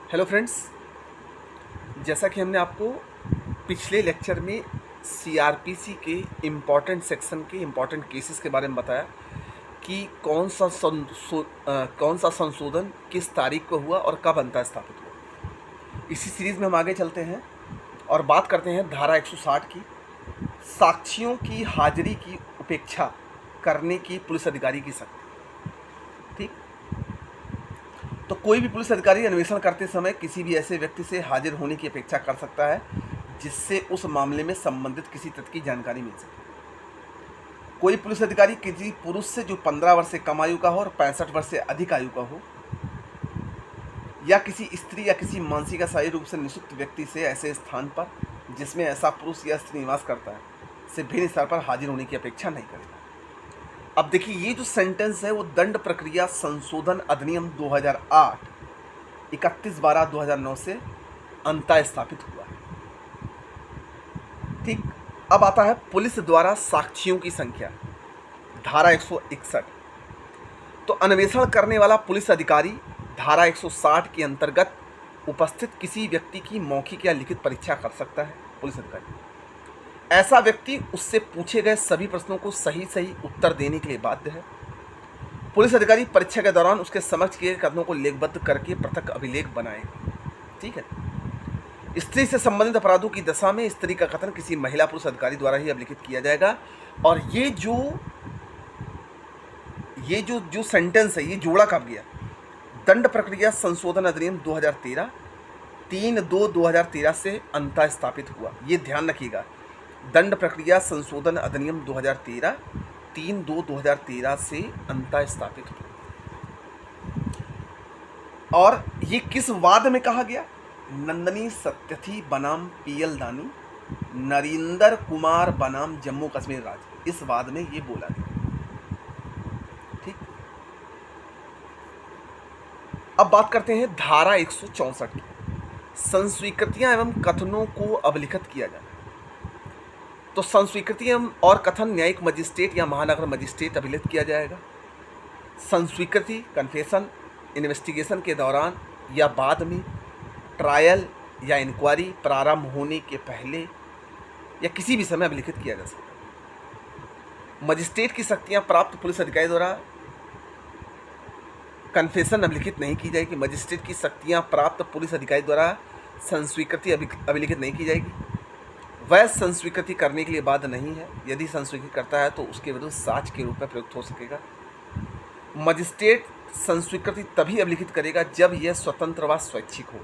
Hello friends, जैसा कि हमने आपको पिछले लेक्चर में सीआरपीसी के इम्पॉर्टेंट सेक्शन के इम्पॉर्टेंट केसेस के बारे में बताया कि कौन सा संशोधन किस तारीख को हुआ और कब अंतः स्थापित हुआ। इसी सीरीज़ में हम आगे चलते हैं और बात करते हैं धारा 160 की, साक्ष्यों की हाजिरी की उपेक्षा करने की पुलिस अधिकारी की शक्ति। ठीक, तो कोई भी पुलिस अधिकारी अन्वेषण करते समय किसी भी ऐसे व्यक्ति से हाजिर होने की अपेक्षा कर सकता है जिससे उस मामले में संबंधित किसी तथ्य की जानकारी मिल सके। कोई पुलिस अधिकारी किसी पुरुष से जो 15 वर्ष से कम आयु का हो और 65 वर्ष से अधिक आयु का हो, या किसी स्त्री या किसी मानसिक या शारीरिक रूप से निःशक्त व्यक्ति से ऐसे स्थान पर जिसमें ऐसा पुरुष या स्त्री निवास करता है से भिन्न स्थान पर हाजिर होने की अपेक्षा नहीं करेगा। अब देखिए, ये जो सेंटेंस है वो दंड प्रक्रिया संशोधन अधिनियम 2008 31/12/2009 से अंतः स्थापित हुआ है। ठीक, अब आता है पुलिस द्वारा साक्ष्यों की संख्या, धारा 161। तो अन्वेषण करने वाला पुलिस अधिकारी धारा 160 के अंतर्गत उपस्थित किसी व्यक्ति की मौखिक या लिखित परीक्षा कर सकता है। पुलिस अधिकारी, ऐसा व्यक्ति उससे पूछे गए सभी प्रश्नों को सही सही उत्तर देने के लिए बाध्य है। पुलिस अधिकारी परीक्षा के दौरान उसके समक्ष किए कथनों को लेखबद्ध करके पृथक अभिलेख बनाएगा। ठीक है, स्त्री से संबंधित अपराधों की दशा में स्त्री का कथन किसी महिला पुलिस अधिकारी द्वारा ही अभिलिखित किया जाएगा। और ये जो सेंटेंस है, ये जोड़ा कब गया? दंड प्रक्रिया संशोधन अधिनियम 2013 3/2/2013 से अंतः स्थापित हुआ। ये ध्यान रखिएगा, दंड प्रक्रिया संशोधन अधिनियम 2013 3/2/2013 से अंतः स्थापित हुआ। और ये किस वाद में कहा गया? नंदनी सत्यथी बनाम पीएल दानी, नरेंद्र कुमार बनाम जम्मू कश्मीर राज्य, इस वाद में ये बोला गया। ठीक, अब बात करते हैं धारा 164 की, संस्वीकृतियां एवं कथनों को अभिलिखित किया जाए। तो संस्वीकृतियां और कथन न्यायिक मजिस्ट्रेट या महानगर मजिस्ट्रेट अभिलिखित किया जाएगा। संस्वीकृति कन्फेशन इन्वेस्टिगेशन के दौरान या बाद में, ट्रायल या इंक्वायरी प्रारंभ होने के पहले या किसी भी समय अभिलिखित किया जा सकता है। मजिस्ट्रेट की शक्तियां प्राप्त पुलिस अधिकारी द्वारा कन्फेशन अभिलिखित नहीं की जाएगी। मजिस्ट्रेट की शक्तियां प्राप्त पुलिस अधिकारी द्वारा संस्वीकृति अभिलिखित नहीं की जाएगी। वह संस्वीकृति करने के लिए बाध्य नहीं है। यदि संस्वीकृति करता है तो उसके विरुद्ध साक्ष्य के रूप में प्रयुक्त हो सकेगा। मजिस्ट्रेट संस्वीकृति तभी अभिलिखित करेगा जब यह स्वतंत्र व स्वैच्छिक हो।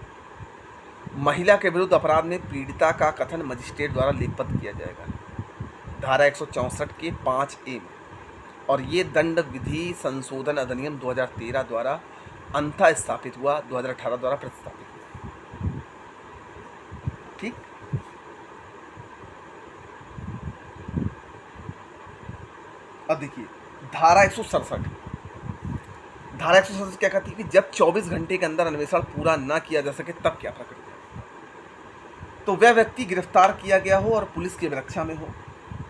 महिला के विरुद्ध अपराध में पीड़िता का कथन मजिस्ट्रेट द्वारा लेखबद्ध किया जाएगा, धारा 164 के 5A में। और ये दंड विधि संशोधन अधिनियम 2013 द्वारा अंतः स्थापित हुआ, 2018 द्वारा प्रतिस्थापित हुआ। ठीक, अब देखिए धारा 167 क्या कहती है कि जब 24 घंटे के अंदर अन्वेषण पूरा ना किया जा सके तब क्या प्रक्रिया? तो वह व्यक्ति गिरफ्तार किया गया हो और पुलिस की अभिरक्षा में हो,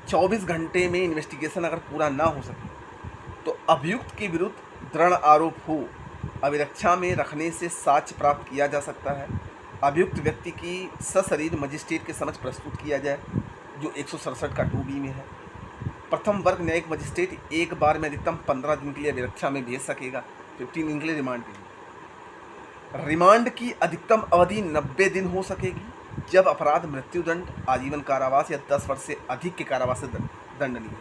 24 घंटे में इन्वेस्टिगेशन अगर पूरा ना हो सके तो अभियुक्त के विरुद्ध दृढ़ आरोप हो, अभिरक्षा में रखने से साक्ष्य प्राप्त किया जा सकता है। अभियुक्त व्यक्ति की सशरीर मजिस्ट्रेट के समक्ष प्रस्तुत किया जाए, जो 167 का 2B में है। प्रथम वर्ग न्यायिक मजिस्ट्रेट एक बार में अधिकतम 15 दिन के लिए अभिरक्षा में भेज सकेगा, 15 दिन के लिए रिमांड के लिए। रिमांड की अधिकतम अवधि 90 दिन हो सकेगी जब अपराध मृत्युदंड, आजीवन कारावास या 10 वर्ष से अधिक के कारावास से दंडनीय है।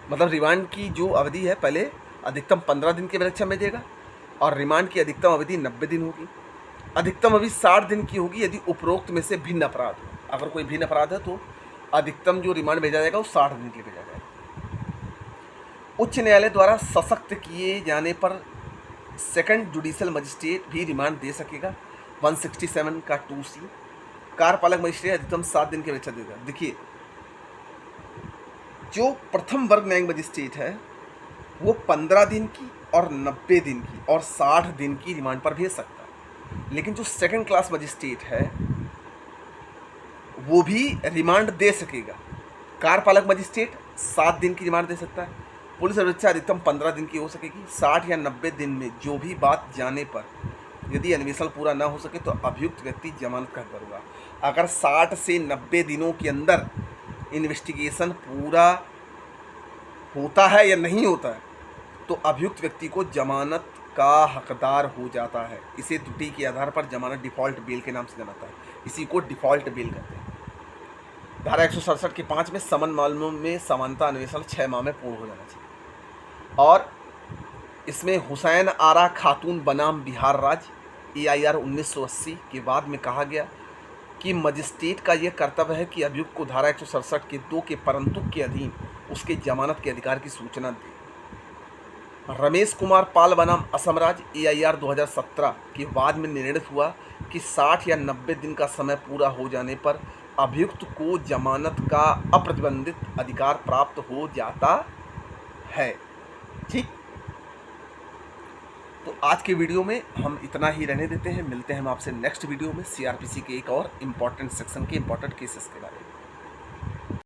मतलब रिमांड की जो अवधि है, पहले अधिकतम 15 दिन की अभिरक्षा में देगा और रिमांड की अधिकतम अवधि 90 दिन होगी। अधिकतम अवधि 60 दिन की होगी यदि उपरोक्त में से भिन्न अपराध हो। अगर कोई भिन्न अपराध है तो अधिकतम जो रिमांड भेजा जाएगा वो 60 दिन के लिए भेजा जाएगा। उच्च न्यायालय द्वारा सशक्त किए जाने पर सेकंड जुडिशियल मजिस्ट्रेट भी रिमांड दे सकेगा, 167 का 2C। कार्यपालक मजिस्ट्रेट अधिकतम 7 दिन की अपेक्षा देगा। देखिए, जो प्रथम वर्ग न्यायिक मजिस्ट्रेट है वो 15 दिन की और 90 दिन की और 60 दिन की रिमांड पर भेज सकता है, लेकिन जो सेकंड क्लास मजिस्ट्रेट है वो भी रिमांड दे सकेगा। कार्यपालक मजिस्ट्रेट 7 दिन की रिमांड दे सकता है। पुलिस अभिरक्षा अधिकतम 15 दिन की हो सकेगी। 60 या 90 दिन में जो भी बात जाने पर यदि अन्वेषण पूरा ना हो सके तो अभियुक्त व्यक्ति जमानत का हकदार होगा। अगर 60 से 90 दिनों के अंदर इन्वेस्टिगेशन पूरा होता है या नहीं होता है तो अभियुक्त व्यक्ति को जमानत का हकदार हो जाता है। इसे त्रुटि के आधार पर जमानत डिफ़ॉल्ट बेल के नाम से जाना जाता है। इसी को डिफ़ॉल्ट बेल कहते हैं। धारा 167 के 5 में समन मामलों में समानता अन्वेषण 6 माह में पूर्ण हो जाना चाहिए। और इसमें हुसैन आरा खातून बनाम बिहार राज्य AIR 1980 के बाद में कहा गया कि मजिस्ट्रेट का यह कर्तव्य है कि अभियुक्त को धारा 167 के 2 के परंतु के अधीन उसके जमानत के अधिकार की सूचना दे। रमेश कुमार पाल बनाम असम राज्य AIR 2017 के बाद में निर्णित हुआ कि 60 या 90 दिन का समय पूरा हो जाने पर अभियुक्त को जमानत का अप्रतिबंधित अधिकार प्राप्त हो जाता है। ठीक, तो आज के वीडियो में हम इतना ही रहने देते हैं। मिलते हैं हम आपसे नेक्स्ट वीडियो में CRPC के एक और इम्पॉर्टेंट सेक्शन के इम्पॉर्टेंट केसेस के बारे में।